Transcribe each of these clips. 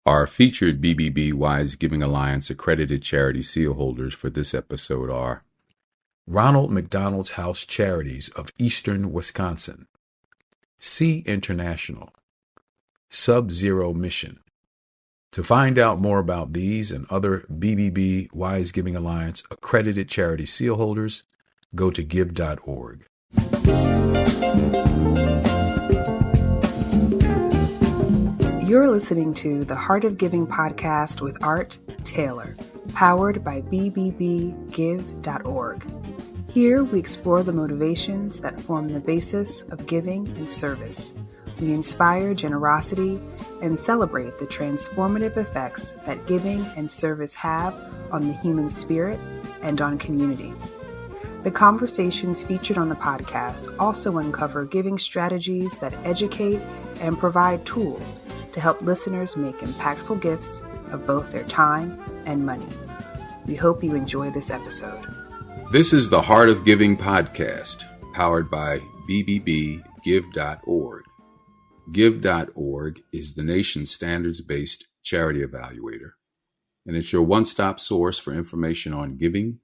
Our featured BBB Wise Giving Alliance accredited charity seal holders for this episode are Ronald McDonald's House Charities of Eastern Wisconsin, Sea International, Sub-Zero Mission. To find out more about these and other BBB Wise Giving Alliance accredited charity seal holders, go to give.org. You're listening to the Heart of Giving podcast with Art Taylor, powered by bbbgive.org. Here we explore the motivations that form the basis of giving and service. We inspire generosity and celebrate the transformative effects that giving and service have on the human spirit and on community. The conversations featured on the podcast also uncover giving strategies that educate and provide tools to help listeners make impactful gifts of both their time and money. We hope you enjoy this episode. This is the Heart of Giving podcast, powered by bbbgive.org. Give.org is the nation's standards-based charity evaluator, and it's your one-stop source for information on giving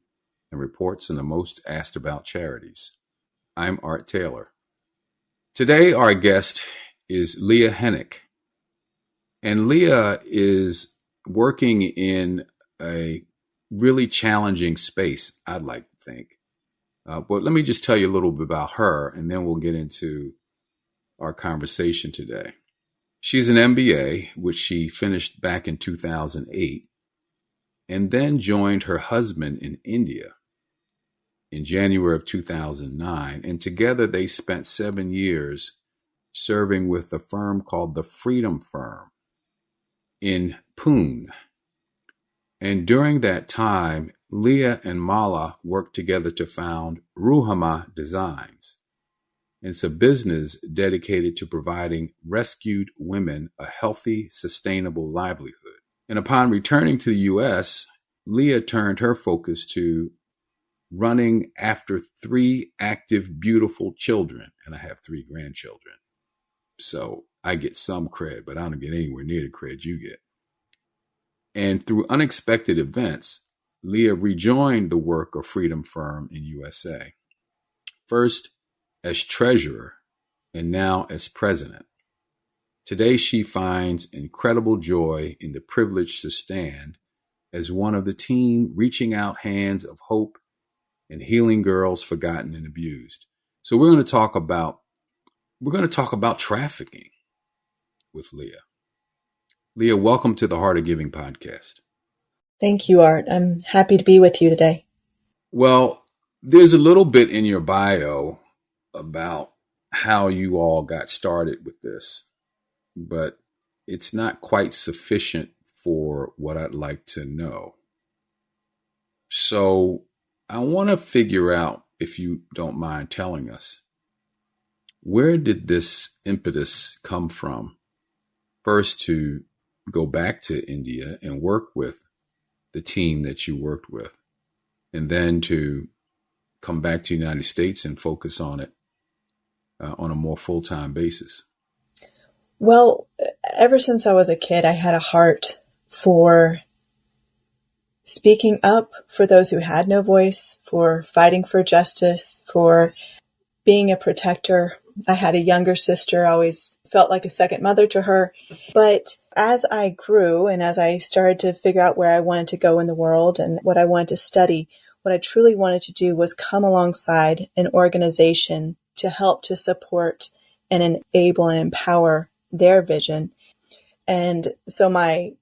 and reports on the most asked about charities. I'm Art Taylor. Today, our guest is Leah Henck. And Leah is working in a really challenging space, I'd like to think. But let me just tell you a little bit about her, and then we'll get into our conversation today. She's an MBA, which she finished back in 2008, and then joined her husband in India in January of 2009. And together they spent 7 years serving with a firm called the Freedom Firm in Pune. And during that time, Leah and Mala worked together to found Ruhama Designs. It's a business dedicated to providing rescued women a healthy, sustainable livelihood. And upon returning to the U.S., Leah turned her focus to running after 3 active, beautiful children. And I have 3 grandchildren. So I get some cred, but I don't get anywhere near the cred you get. And through unexpected events, Leah rejoined the work of Freedom Firm in USA. First as treasurer and now as president. Today she finds incredible joy in the privilege to stand as one of the team reaching out hands of hope and healing girls forgotten and abused. So we're going to talk about trafficking with Leah. Leah, welcome to the Heart of Giving podcast. Thank you, Art. I'm happy to be with you today. Well, there's a little bit in your bio about how you all got started with this, but it's not quite sufficient for what I'd like to know. So I want to figure out, if you don't mind telling us, where did this impetus come from? First, to go back to India and work with the team that you worked with, and then to come back to the United States and focus on it on a more full-time basis. Well, ever since I was a kid, I had a heart for speaking up for those who had no voice, for fighting for justice, for being a protector. I had a younger sister, I always felt like a second mother to her. But as I grew and as I started to figure out where I wanted to go in the world and what I wanted to study, what I truly wanted to do was come alongside an organization to help to support and enable and empower their vision. And so my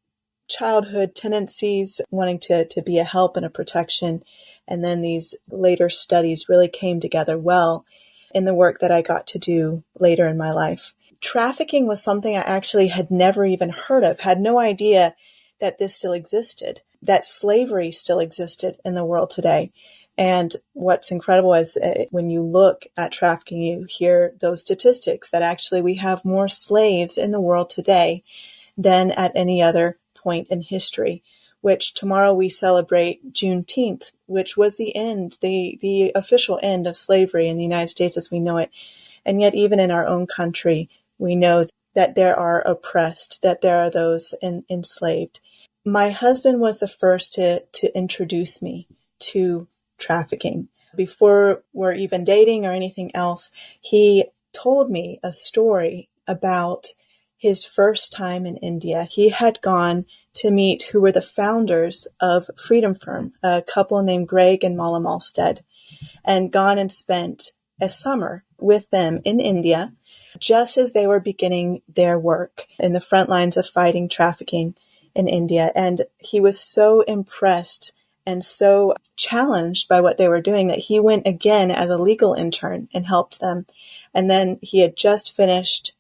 childhood tendencies, wanting to be a help and a protection, and then these later studies really came together well in the work that I got to do later in my life. Trafficking was something I actually had never even heard of, had no idea that this still existed, that slavery still existed in the world today. And what's incredible is when you look at trafficking, you hear those statistics that actually we have more slaves in the world today than at any other point in history, which tomorrow we celebrate Juneteenth, which was the end, the official end of slavery in the United States as we know it. And yet even in our own country, we know that there are oppressed, that there are those enslaved. My husband was the first to introduce me to trafficking. Before we're even dating or anything else, he told me a story about his first time in India. He had gone to meet who were the founders of Freedom Firm, a couple named Greg and Mala Malstead, and gone and spent a summer with them in India, just as they were beginning their work in the front lines of fighting trafficking in India. And he was so impressed and so challenged by what they were doing that he went again as a legal intern and helped them. And then he had just finished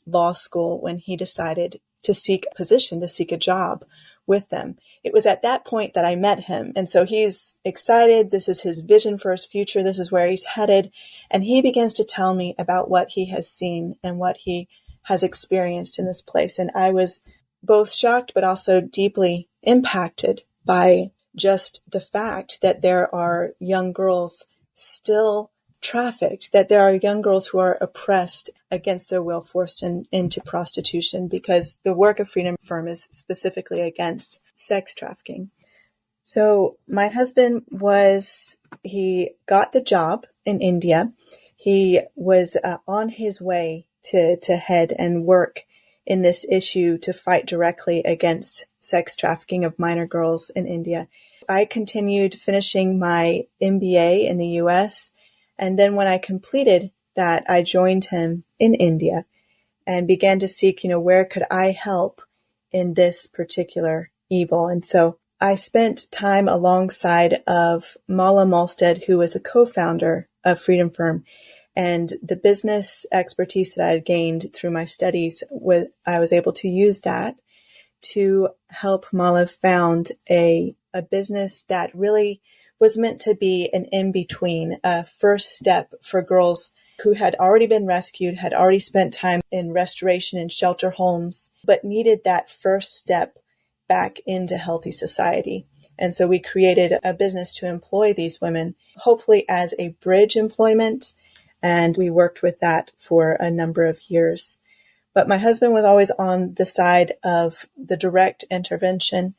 law school when he decided to seek a position, to seek a job with them. It was at that point that I met him. And so he's excited. This is his vision for his future. This is where he's headed. And he begins to tell me about what he has seen and what he has experienced in this place. And I was both shocked, but also deeply impacted by just the fact that there are young girls still trafficked, that there are young girls who are oppressed against their will, forced into prostitution, because the work of Freedom Firm is specifically against sex trafficking. So my husband he got the job in India. He was on his way to head and work in this issue to fight directly against sex trafficking of minor girls in India. I continued finishing my MBA in the US. And then when I completed that, I joined him in India and began to seek, where could I help in this particular evil? And so I spent time alongside of Mala Malstead, who was the co-founder of Freedom Firm, and the business expertise that I had gained through my studies, I was able to use that to help Mala found a business that really was meant to be an in-between, a first step for girls who had already been rescued, had already spent time in restoration and shelter homes, but needed that first step back into healthy society. And so we created a business to employ these women, hopefully as a bridge employment. And we worked with that for a number of years. But my husband was always on the side of the direct intervention.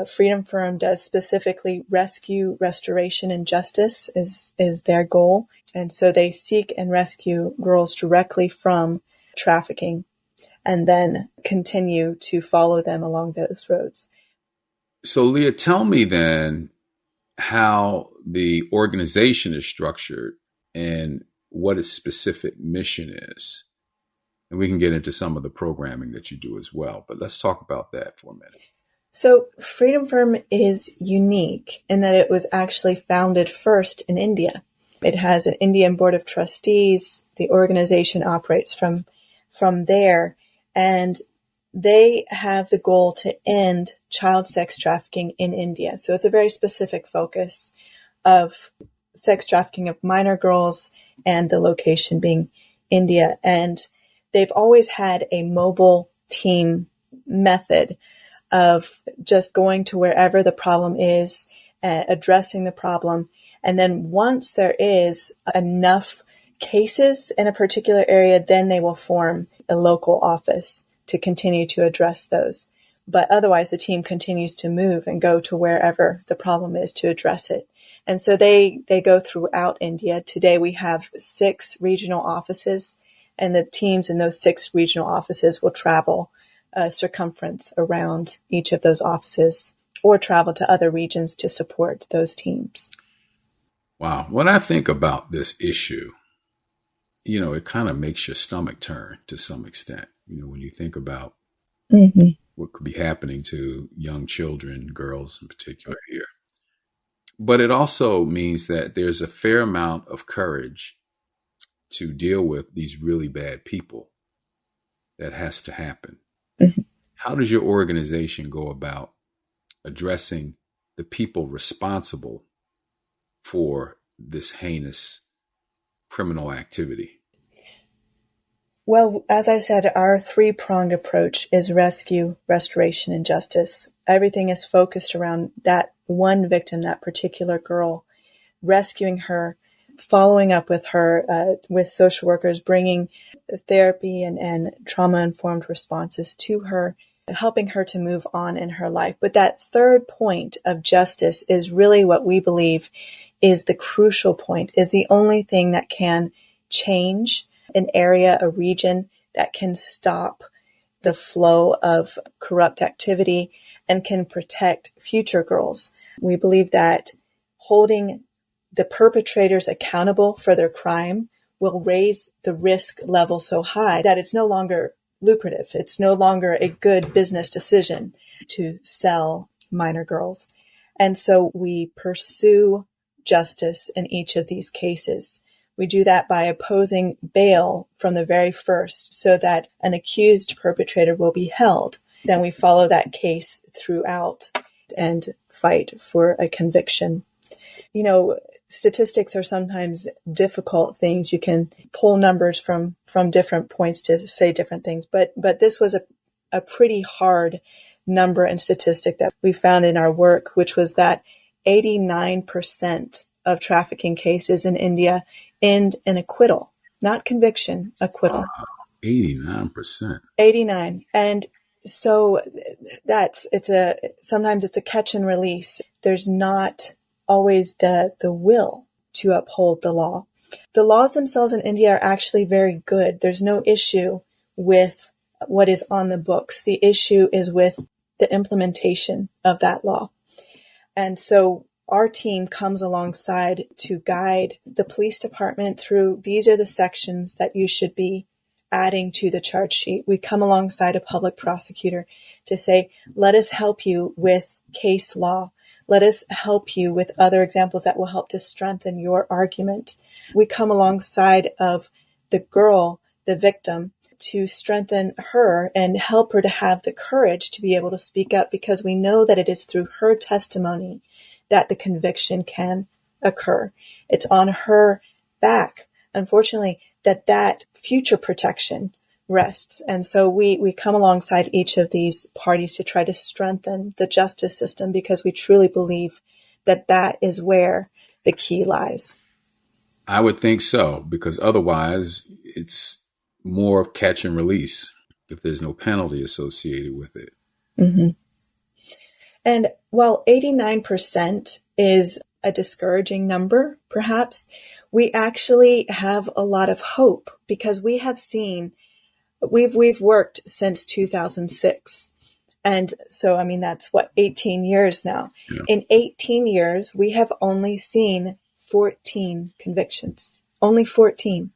Freedom Firm does specifically rescue, restoration, and justice is their goal. And so they seek and rescue girls directly from trafficking and then continue to follow them along those roads. So Leah, tell me then how the organization is structured and what its specific mission is. And we can get into some of the programming that you do as well. But let's talk about that for a minute. So Freedom Firm is unique in that it was actually founded first in India. It has an Indian board of trustees. The organization operates from there, and they have the goal to end child sex trafficking in India. So it's a very specific focus of sex trafficking of minor girls and the location being India. And they've always had a mobile team method of just going to wherever the problem is, addressing the problem. And then once there is enough cases in a particular area, then they will form a local office to continue to address those. But otherwise, the team continues to move and go to wherever the problem is to address it. And so they go throughout India. Today, we have 6 regional offices, and the teams in those 6 regional offices will travel a circumference around each of those offices or travel to other regions to support those teams. Wow. When I think about this issue, it kind of makes your stomach turn to some extent. When you think about what could be happening to young children, girls in particular here. But it also means that there's a fair amount of courage to deal with these really bad people that has to happen. Mm-hmm. How does your organization go about addressing the people responsible for this heinous criminal activity? Well, as I said, our 3-pronged approach is rescue, restoration, and justice. Everything is focused around that one victim, that particular girl, rescuing her following up with her, with social workers, bringing therapy and trauma-informed responses to her, helping her to move on in her life. But that third point of justice is really what we believe is the crucial point, is the only thing that can change an area, a region, that can stop the flow of corrupt activity and can protect future girls. We believe that holding the perpetrators accountable for their crime will raise the risk level so high that it's no longer lucrative. It's no longer a good business decision to sell minor girls. And so we pursue justice in each of these cases. We do that by opposing bail from the very first so that an accused perpetrator will be held. Then we follow that case throughout and fight for a conviction. You know, statistics are sometimes difficult things. You can pull numbers from different points to say different things. But this was a pretty hard number and statistic that we found in our work, which was that 89% of trafficking cases in India end in acquittal, not conviction, acquittal. 89%. 89. And so sometimes it's a catch and release. There's not always the will to uphold the law. The laws themselves in India are actually very good. There's no issue with what is on the books. The issue is with the implementation of that law. And so our team comes alongside to guide the police department through, these are the sections that you should be adding to the charge sheet. We come alongside a public prosecutor to say, let us help you with case law. Let us help you with other examples that will help to strengthen your argument. We come alongside of the girl, the victim, to strengthen her and help her to have the courage to be able to speak up, because we know that it is through her testimony that the conviction can occur. It's on her back, unfortunately, that future protection rests. And so we come alongside each of these parties to try to strengthen the justice system, because we truly believe that is where the key lies. I would think so, because otherwise it's more catch and release if there's no penalty associated with it. Mm-hmm. And while 89% is a discouraging number, perhaps, we actually have a lot of hope, because we have seen, we've worked since 2006. And so, I mean, that's 18 years now. Yeah. In 18 years, we have only seen 14 convictions. Only 14.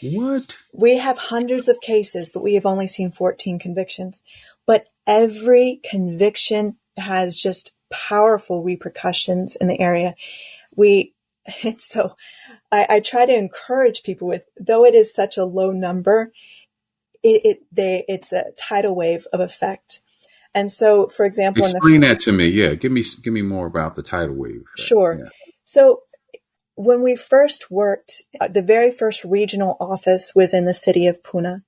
What? We have hundreds of cases, but we have only seen 14 convictions. But every conviction has just powerful repercussions in the area. And so I try to encourage people with, though it is such a low number, it's a tidal wave of effect. And so, for example, explain that to me. Yeah, give me more about the tidal wave effect. Sure. Yeah. So when we first worked, the very first regional office was in the city of Pune.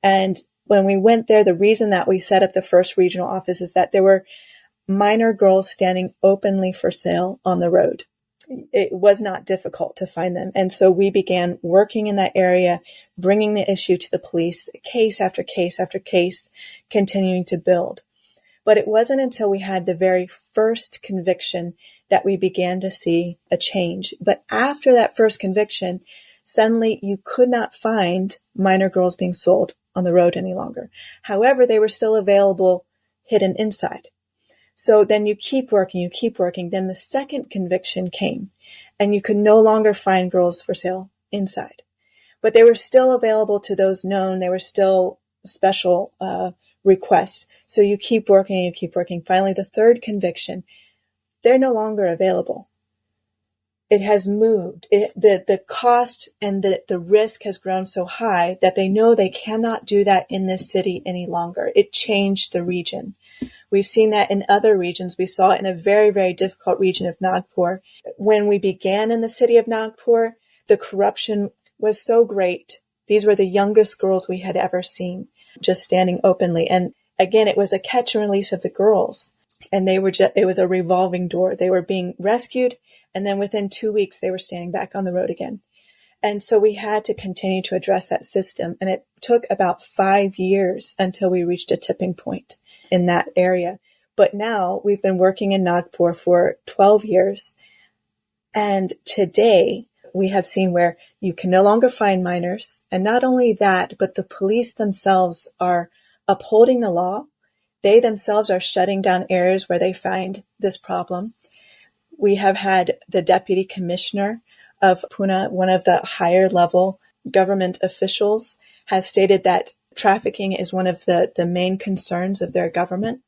And when we went there, the reason that we set up the first regional office is that there were minor girls standing openly for sale on the road. It was not difficult to find them. And so we began working in that area, bringing the issue to the police, case after case after case, continuing to build. But it wasn't until we had the very first conviction that we began to see a change. But after that first conviction, suddenly you could not find minor girls being sold on the road any longer. However, they were still available hidden inside. So then you keep working. Then the second conviction came, and you could no longer find girls for sale inside. But they were still available to those known. They were still special requests. So you keep working. Finally, the third conviction, they're no longer available. It has moved. The cost and the risk has grown so high that they know they cannot do that in this city any longer. It changed the region. We've seen that in other regions. We saw it in a very, very difficult region of Nagpur. When we began in the city of Nagpur, the corruption was so great. These were the youngest girls we had ever seen, just standing openly. And again, it was a catch and release of the girls. And it was a revolving door. They were being rescued And then within 2 weeks, they were standing back on the road again. And so we had to continue to address that system. And it took about 5 years until we reached a tipping point in that area. But now we've been working in Nagpur for 12 years. And today we have seen where you can no longer find minors. And not only that, but the police themselves are upholding the law. They themselves are shutting down areas where they find this problem. We have had the deputy commissioner of Pune, one of the higher level government officials, has stated that trafficking is one of the main concerns of their government.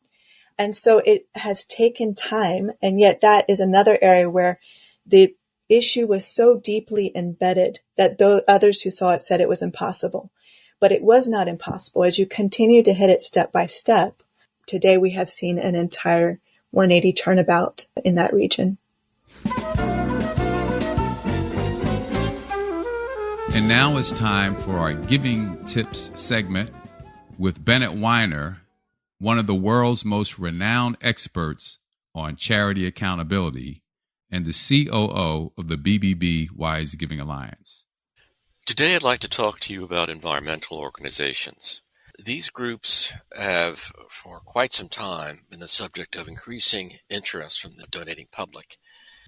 And so it has taken time. And yet that is another area where the issue was so deeply embedded that others who saw it said it was impossible. But it was not impossible. As you continue to hit it step by step, today we have seen an entire 180 turnabout in that region. And now it's time for our Giving Tips segment with Bennett Weiner, one of the world's most renowned experts on charity accountability and the COO of the BBB Wise Giving Alliance. Today I'd like to talk to you about environmental organizations. These groups have, for quite some time, been the subject of increasing interest from the donating public.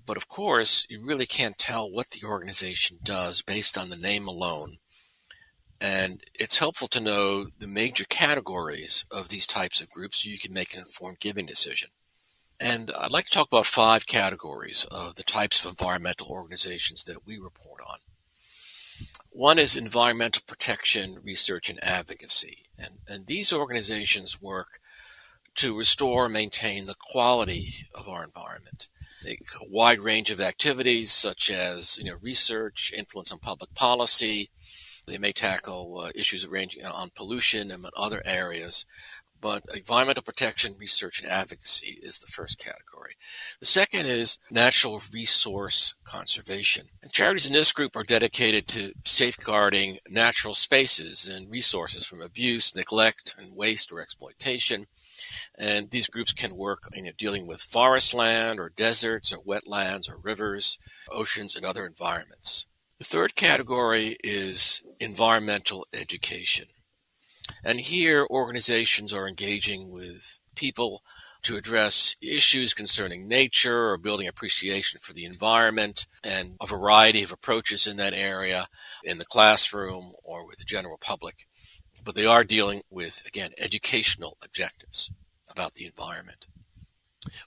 But of course, you really can't tell what the organization does based on the name alone. And it's helpful to know the major categories of these types of groups so you can make an informed giving decision. And I'd like to talk about 5 categories of the types of environmental organizations that we report on. One is environmental protection, research, and advocacy. And these organizations work to restore and maintain the quality of our environment. A wide range of activities such as research, influence on public policy. They may tackle issues ranging on pollution and other areas. But environmental protection, research, and advocacy is the first category. The second is natural resource conservation. And charities in this group are dedicated to safeguarding natural spaces and resources from abuse, neglect, and waste or exploitation. And these groups can work dealing with forest land or deserts or wetlands or rivers, oceans, and other environments. The third category is environmental education. And here, organizations are engaging with people to address issues concerning nature or building appreciation for the environment and a variety of approaches in that area in the classroom or with the general public. But they are dealing with, again, educational objectives about the environment.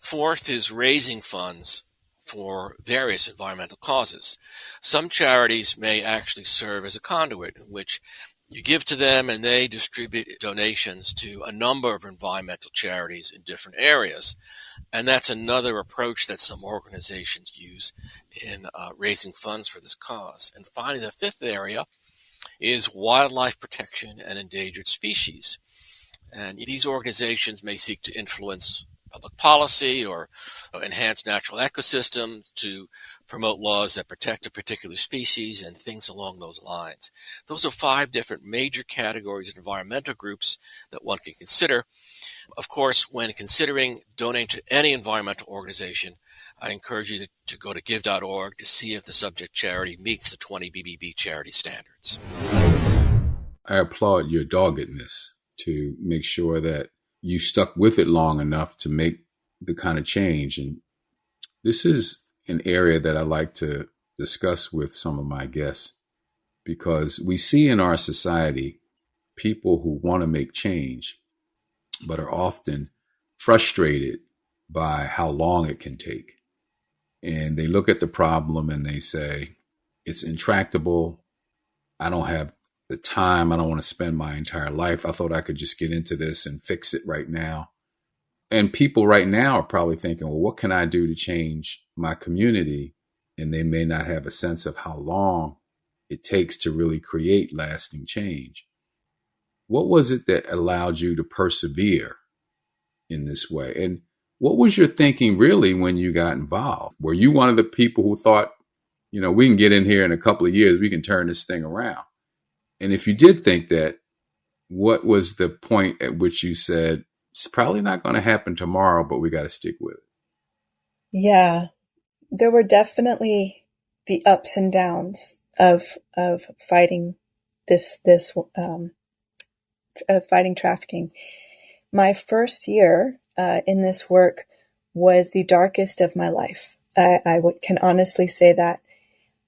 Fourth is raising funds for various environmental causes. Some charities may actually serve as a conduit in which you give to them and they distribute donations to a number of environmental charities in different areas. And that's another approach that some organizations use in raising funds for this cause. And finally, the fifth area is wildlife protection and endangered species. And these organizations may seek to influence public policy or enhance natural ecosystems to promote laws that protect a particular species and things along those lines. Those are 5 different major categories of environmental groups that one can consider. Of course, when considering donating to any environmental organization, I encourage you to go to give.org to see if the subject charity meets the 20 BBB charity standards. I applaud your doggedness to make sure that you stuck with it long enough to make the kind of change. And this is an area that I like to discuss with some of my guests, because we see in our society people who want to make change, but are often frustrated by how long it can take. And they look at the problem and they say, it's intractable. I don't have the time. I don't want to spend my entire life. I thought I could just get into this and fix it right now. And people right now are probably thinking, well, what can I do to change my community? And they may not have a sense of how long it takes to really create lasting change. What was it that allowed you to persevere in this way? And what was your thinking really when you got involved? Were you one of the people who thought, we can get in here in a couple of years, we can turn this thing around? And if you did think that, what was the point at which you said, it's probably not going to happen tomorrow, but we got to stick with it? Yeah, there were definitely the ups and downs of fighting fighting trafficking. My first year in this work was the darkest of my life. I can honestly say that.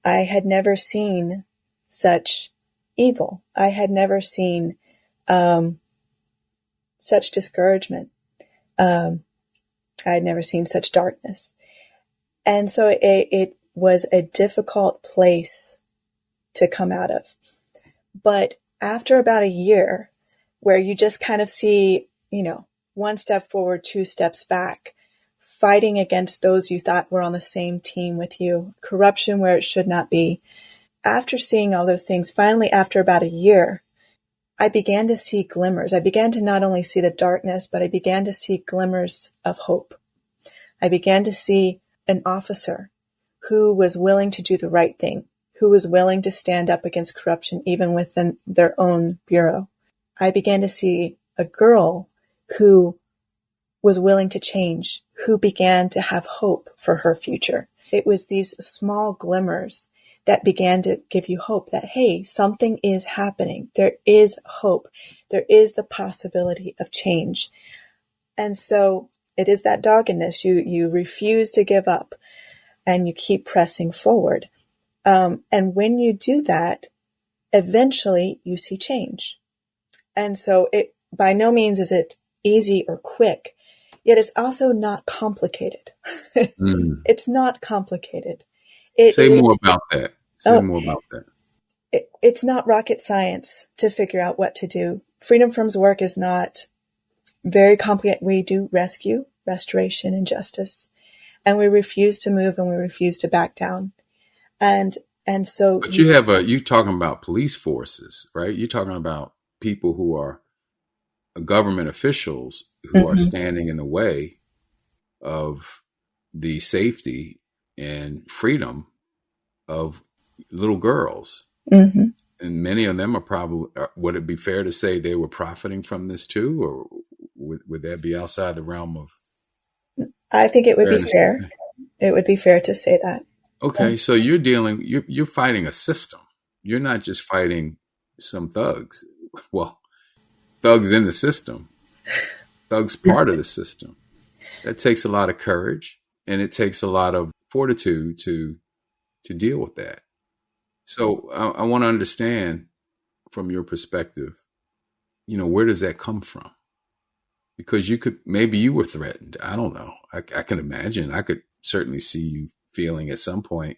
I had never seen such evil. I had never seen such discouragement. I had never seen such darkness. And so it was a difficult place to come out of. But after about a year, where you just kind of see, one step forward, two steps back, fighting against those you thought were on the same team with you, corruption where it should not be. After seeing all those things, finally, after about a year, I began to see glimmers. I began to not only see the darkness, but I began to see glimmers of hope. I began to see an officer who was willing to do the right thing, who was willing to stand up against corruption, even within their own bureau. I began to see a girl who was willing to change, who began to have hope for her future. It was these small glimmers that began to give you hope that, hey, something is happening. There is hope. There is the possibility of change. And so it is that doggedness. You refuse to give up and you keep pressing forward. And when you do that, eventually you see change. And so it by no means is it easy or quick, yet it's also not complicated. It's not complicated. Say more about that. More about that. It's not rocket science to figure out what to do. Freedom Firm's work is not very complicated. We do rescue, restoration, and justice. And we refuse to move and we refuse to back down. And so. But you're talking about police forces, right? You're talking about people who are government officials who are standing in the way of the safety and freedom of little girls. And many of them are probably, would it be fair to say they were profiting from this too? Or would that be outside the realm of? I think it would be fair. It would be fair to say that. Okay. So you're fighting a system. You're not just fighting some thugs. Well, thugs in the system, thugs part of the system. That takes a lot of courage and it takes a lot of fortitude to deal with that. So I want to understand from your perspective, where does that come from? Because maybe you were threatened. I don't know. I can imagine. I could certainly see you feeling at some point,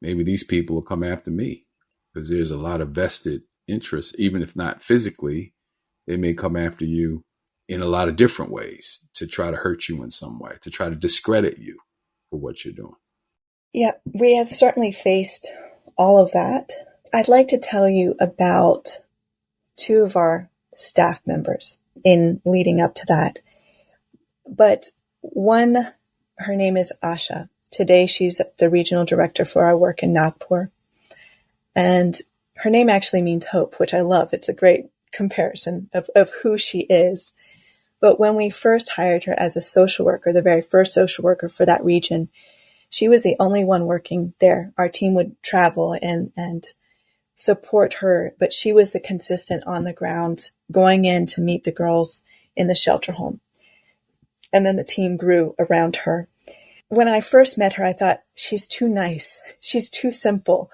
maybe these people will come after me because there's a lot of vested interest, even if not physically, they may come after you in a lot of different ways to try to hurt you in some way, to try to discredit you for what you're doing. Yeah, we have certainly faced all of that. I'd like to tell you about two of our staff members in leading up to that. But one, her name is Asha. Today, she's the regional director for our work in Nagpur. And her name actually means hope, which I love. It's a great comparison of who she is. But when we first hired her as a social worker, the very first social worker for that region, she was the only one working there. Our team would travel and support her, but she was the consistent on the ground, going in to meet the girls in the shelter home. And then the team grew around her. When I first met her, I thought, she's too nice. She's too simple.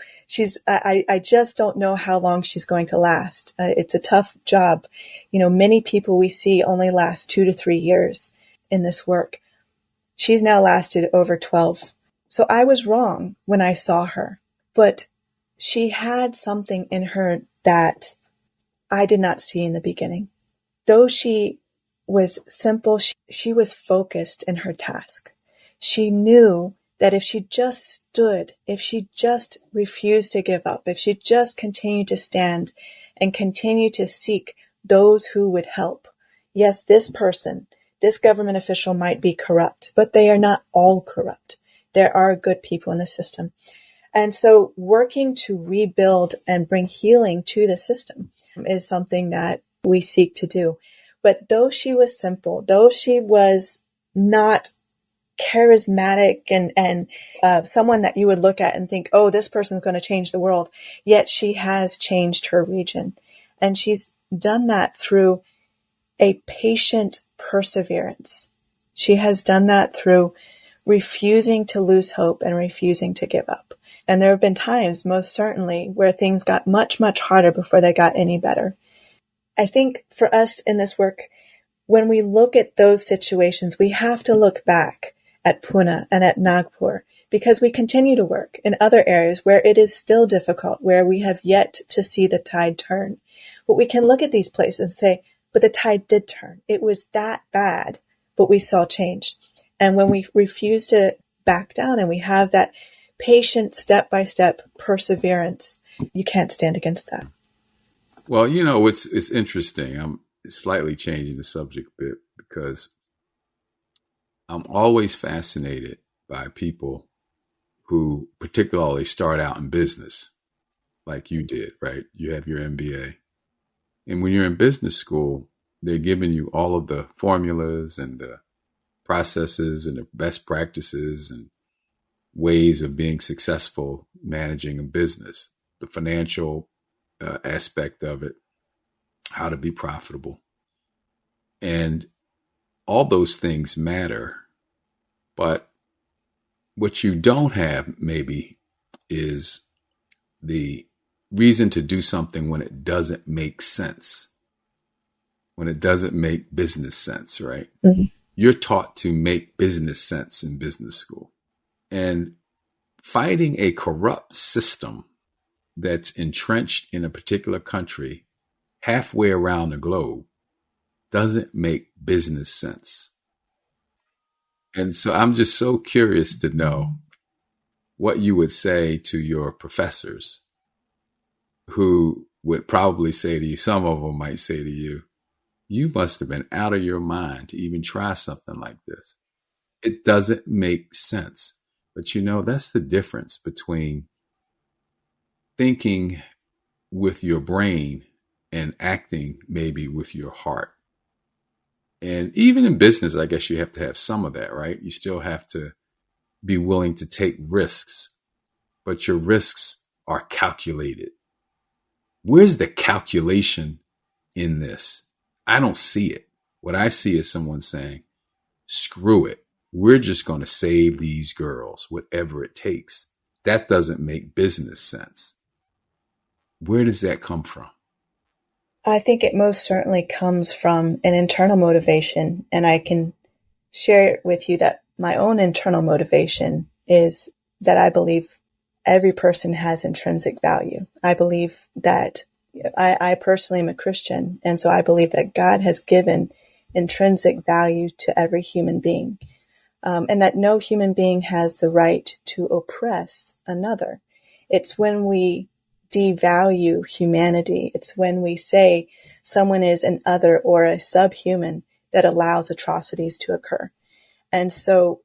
I just don't know how long she's going to last. It's a tough job. Many people we see only last 2 to 3 years in this work. She's now lasted over 12. So I was wrong when I saw her, but she had something in her that I did not see in the beginning. Though she was simple, she was focused in her task. She knew that if she just stood, if she just refused to give up, if she just continued to stand and continue to seek those who would help. Yes, this person, this government official might be corrupt, but they are not all corrupt. There are good people in the system. And so working to rebuild and bring healing to the system is something that we seek to do. But though she was simple, though she was not charismatic and someone that you would look at and think, oh, this person's going to change the world. Yet she has changed her region. And she's done that through a patient perseverance. She has done that through refusing to lose hope and refusing to give up. And there have been times, most certainly, where things got much, much harder before they got any better. I think for us in this work, when we look at those situations, we have to look back at Pune and at Nagpur, because we continue to work in other areas where it is still difficult, where we have yet to see the tide turn. But we can look at these places and say, but the tide did turn. It was that bad, but we saw change. And when we refuse to back down and we have that patient step-by-step perseverance, you can't stand against that. Well, it's interesting. I'm slightly changing the subject a bit because I'm always fascinated by people who particularly start out in business like you did, right? You have your MBA. And when you're in business school, they're giving you all of the formulas and the processes and the best practices and ways of being successful managing a business, the financial aspect of it, how to be profitable. And all those things matter. But what you don't have maybe is the reason to do something when it doesn't make sense, when it doesn't make business sense, right? Mm-hmm. You're taught to make business sense in business school. And fighting a corrupt system that's entrenched in a particular country halfway around the globe doesn't make business sense. And so I'm just so curious to know what you would say to your professors who would probably say to you, some of them might say to you, you must have been out of your mind to even try something like this. It doesn't make sense. But that's the difference between thinking with your brain and acting maybe with your heart. And even in business, I guess you have to have some of that, right? You still have to be willing to take risks, but your risks are calculated. Where's the calculation in this? I don't see it. What I see is someone saying, screw it. We're just going to save these girls, whatever it takes. That doesn't make business sense. Where does that come from? I think it most certainly comes from an internal motivation. And I can share with you that my own internal motivation is that I believe every person has intrinsic value. I believe that I personally am a Christian. And so I believe that God has given intrinsic value to every human being. And that no human being has the right to oppress another. It's when we devalue humanity, it's when we say someone is an other or a subhuman that allows atrocities to occur. And so,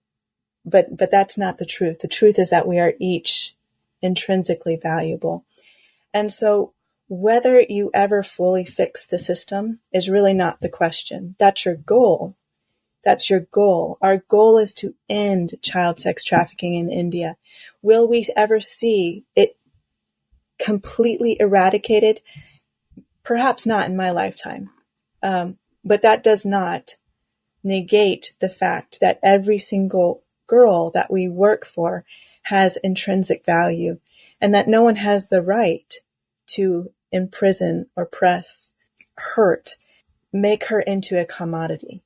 but that's not the truth. The truth is that we are each intrinsically valuable. And so whether you ever fully fix the system is really not the question. That's your goal. That's your goal. Our goal is to end child sex trafficking in India. Will we ever see it completely eradicated? Perhaps not in my lifetime. But that does not negate the fact that every single girl that we work for has intrinsic value, and that no one has the right to imprison, oppress, hurt, make her into a commodity.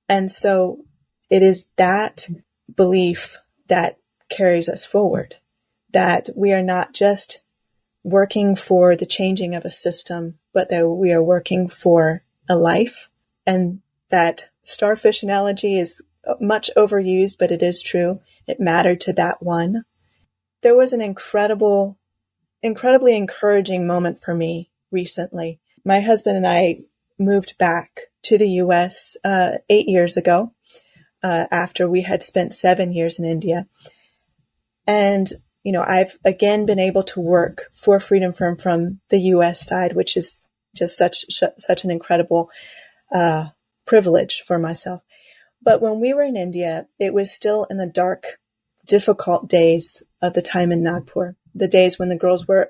And so it is that belief that carries us forward, that we are not just working for the changing of a system, but that we are working for a life. And that starfish analogy is much overused, but it is true. It mattered to that one. There was an incredibly encouraging moment for me recently. My husband and I moved back to the U.S. 8 years ago, after we had spent 7 years in India. And, I've again been able to work for Freedom Firm from the U.S. side, which is just such an incredible privilege for myself. But when we were in India, it was still in the dark, difficult days of the time in Nagpur, the days when the girls were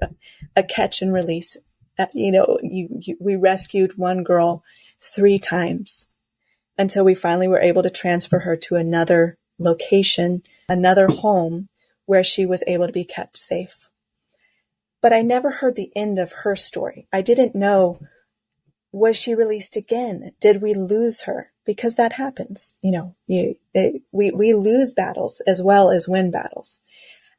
a catch and release. We rescued one girl 3 times until we finally were able to transfer her to another location, another home where she was able to be kept safe. But I never heard the end of her story. I didn't know, was she released again? Did we lose her? Because that happens. We lose battles as well as win battles.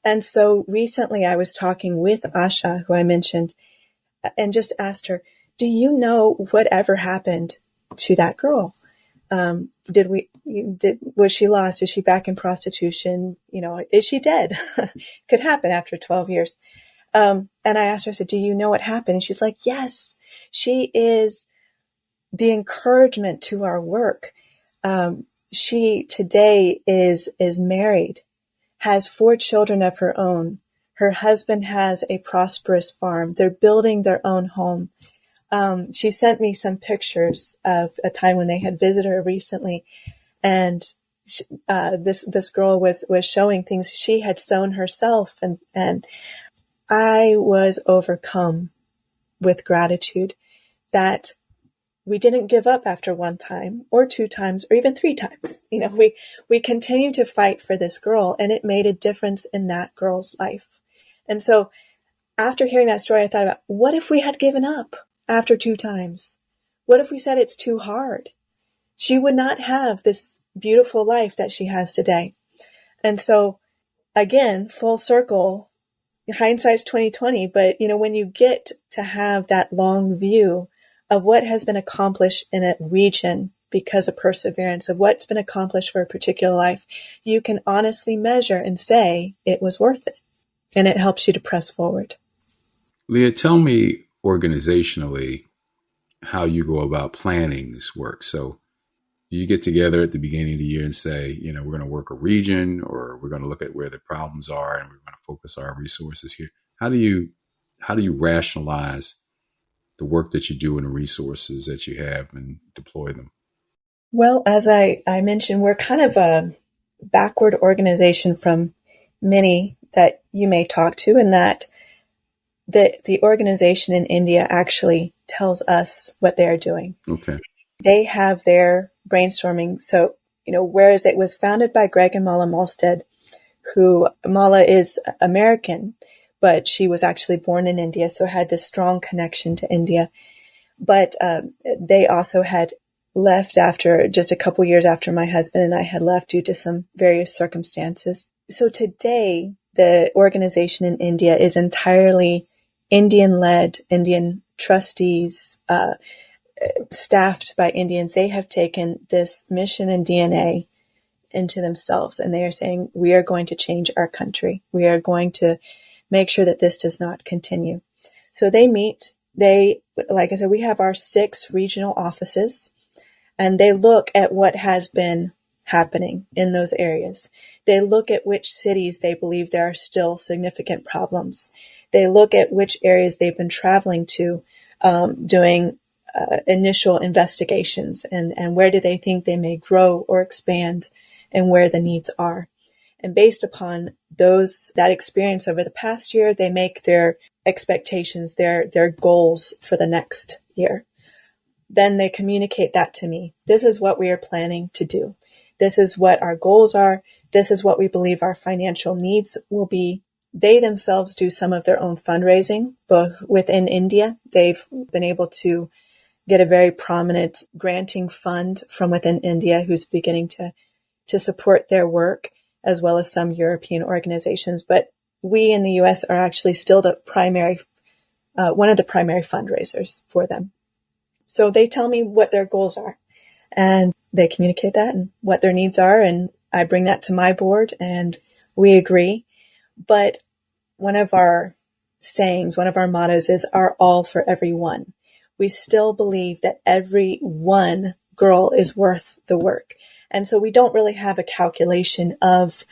And so recently I was talking with Asha, who I mentioned, and just asked her, do you know whatever happened to that girl? Was she lost? Is she back in prostitution? Is she dead? Could happen after 12 years. And I asked her, I said, do you know what happened? And she's like, yes, she is the encouragement to our work. She today is married, has 4 children of her own. Her husband has a prosperous farm. They're building their own home. She sent me some pictures of a time when they had visited her recently. And this girl was showing things she had sewn herself. And I was overcome with gratitude that we didn't give up after 1 time or 2 times or even 3 times. We continued to fight for this girl, and it made a difference in that girl's life. And so after hearing that story, I thought about, what if we had given up after 2 times? What if we said it's too hard? She would not have this beautiful life that she has today. And so again, full circle, hindsight's 2020, but when you get to have that long view of what has been accomplished in a region because of perseverance, of what's been accomplished for a particular life, you can honestly measure and say it was worth it. And it helps you to press forward. Leah, tell me organizationally how you go about planning this work. So do you get together at the beginning of the year and say, we're going to work a region, or we're going to look at where the problems are and we're going to focus our resources here? How do you rationalize the work that you do and the resources that you have and deploy them? Well, as I mentioned, we're kind of a backward organization from many that you may talk to, and that the organization in India actually tells us what they're doing. Okay. They have their brainstorming. So, whereas it was founded by Greg and Mala Malstead, who Mala is American, but she was actually born in India, so had this strong connection to India. But they also had left after just a couple years after my husband and I had left due to some various circumstances. So today, the organization in India is entirely Indian-led, Indian trustees, staffed by Indians. They have taken this mission and DNA into themselves, and they are saying, we are going to change our country. We are going to make sure that this does not continue. So they meet. Like I said, we have our 6 regional offices, and they look at what has been happening in those areas. They look at which cities they believe there are still significant problems. They look at which areas they've been traveling to, doing initial investigations, and where do they think they may grow or expand, and where the needs are. And based upon that experience over the past year, they make their expectations, their goals for the next year. Then they communicate that to me. This is what we are planning to do. This is what our goals are. This is what we believe our financial needs will be. They themselves do some of their own fundraising, both within India. They've been able to get a very prominent granting fund from within India who's beginning to support their work, as well as some European organizations. But we in the U.S. are actually still one of the primary fundraisers for them. So they tell me what their goals are, and they communicate that and what their needs are, and I bring that to my board, and we agree. But one of our sayings, one of our mottos is our all for every one. We still believe that every one girl is worth the work. And so we don't really have a calculation of,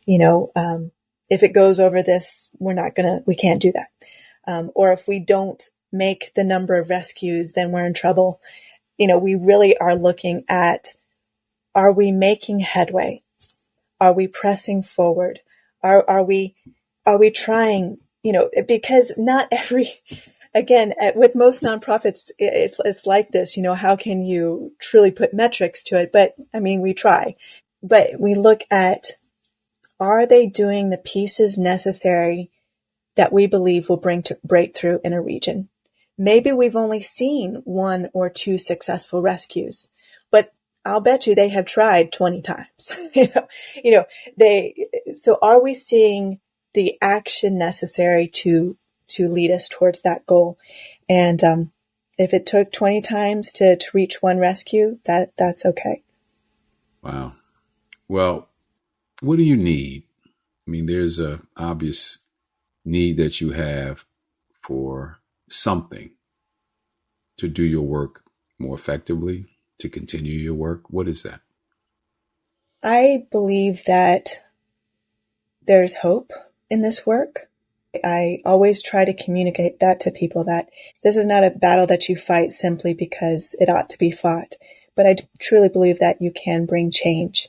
if it goes over this, we can't do that. Or if we don't make the number of rescues, then we're in trouble. We really are looking at Are we making headway? Are we pressing forward? Are we trying, because not every, again, with most nonprofits, it's like this, how can you truly put metrics to it? But I mean, we try, but we look at, are they doing the pieces necessary that we believe will bring to breakthrough in a region? Maybe we've only seen 1 or 2 successful rescues, but I'll bet you they have tried 20 times. So are we seeing the action necessary to lead us towards that goal? And if it took 20 times to reach 1 rescue, that's okay. Wow. Well, what do you need? I mean, there's a obvious need that you have for something to do your work more effectively, to continue your work. What is that? I believe that there's hope in this work. I always try to communicate that to people, that this is not a battle that you fight simply because it ought to be fought. But I truly believe that you can bring change.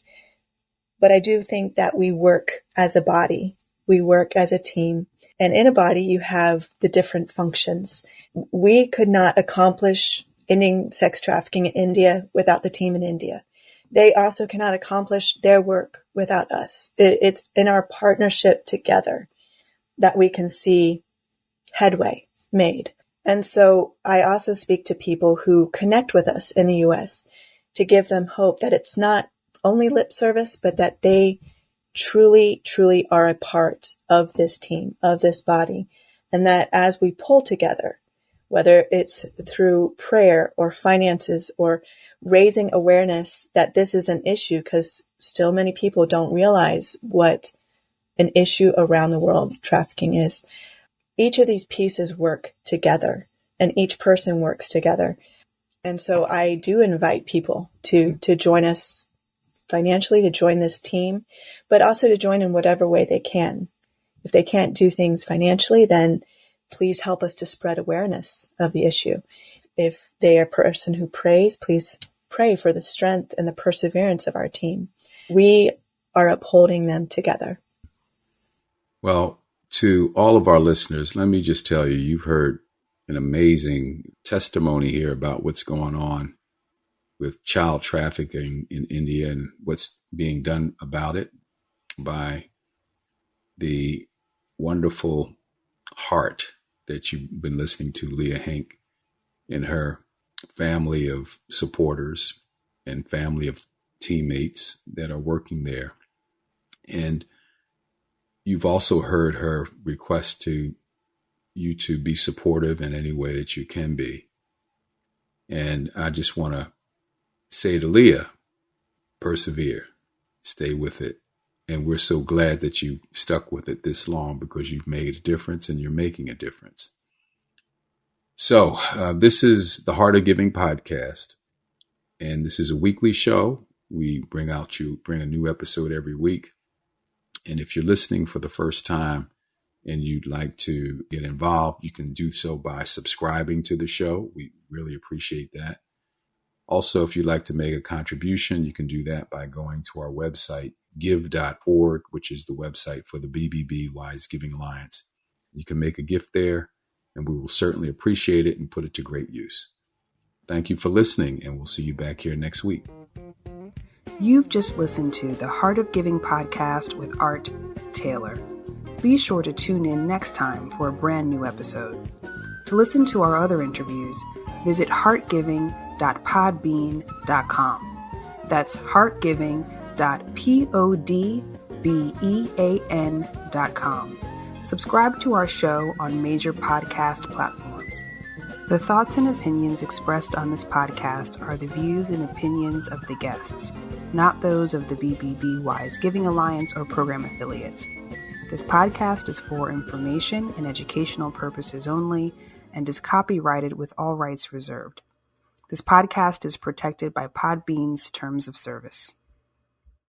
But I do think that we work as a body. We work as a team. And in a body, you have the different functions. We could not accomplish ending sex trafficking in India without the team in India. They also cannot accomplish their work without us. It's in our partnership together that we can see headway made. And so I also speak to people who connect with us in the U.S. to give them hope that it's not only lip service, but that they truly, truly are a part of this team, of this body. And that as we pull together, whether it's through prayer or finances or raising awareness that this is an issue, because still many people don't realize what an issue around the world trafficking is. Each of these pieces work together and each person works together. And so I do invite people to join us financially, to join this team, but also to join in whatever way they can. If they can't do things financially, then please help us to spread awareness of the issue. If they are a person who prays, please pray for the strength and the perseverance of our team. We are upholding them together. Well, to all of our listeners, let me just tell you, you've heard an amazing testimony here about what's going on with child trafficking in India and what's being done about it by the wonderful heart that you've been listening to, Leah Henck, and her family of supporters and family of teammates that are working there. And you've also heard her request to you to be supportive in any way that you can be. And I just want to say to Leah, persevere, stay with it. And we're so glad that you stuck with it this long, because you've made a difference and you're making a difference. So this is the Heart of Giving podcast, and this is a weekly show. We bring a new episode every week. And if you're listening for the first time and you'd like to get involved, you can do so by subscribing to the show. We really appreciate that. Also, if you'd like to make a contribution, you can do that by going to our website, give.org, which is the website for the BBB Wise Giving Alliance. You can make a gift there, and we will certainly appreciate it and put it to great use. Thank you for listening, and we'll see you back here next week. You've just listened to the Heart of Giving podcast with Art Taylor. Be sure to tune in next time for a brand new episode. To listen to our other interviews, visit heartgiving.podbean.com. That's heartgiving.podbean.com. Subscribe to our show on major podcast platforms. The thoughts and opinions expressed on this podcast are the views and opinions of the guests, not those of the BBB Wise Giving Alliance or program affiliates. This podcast is for information and educational purposes only and is copyrighted with all rights reserved. This podcast is protected by Podbean's terms of service.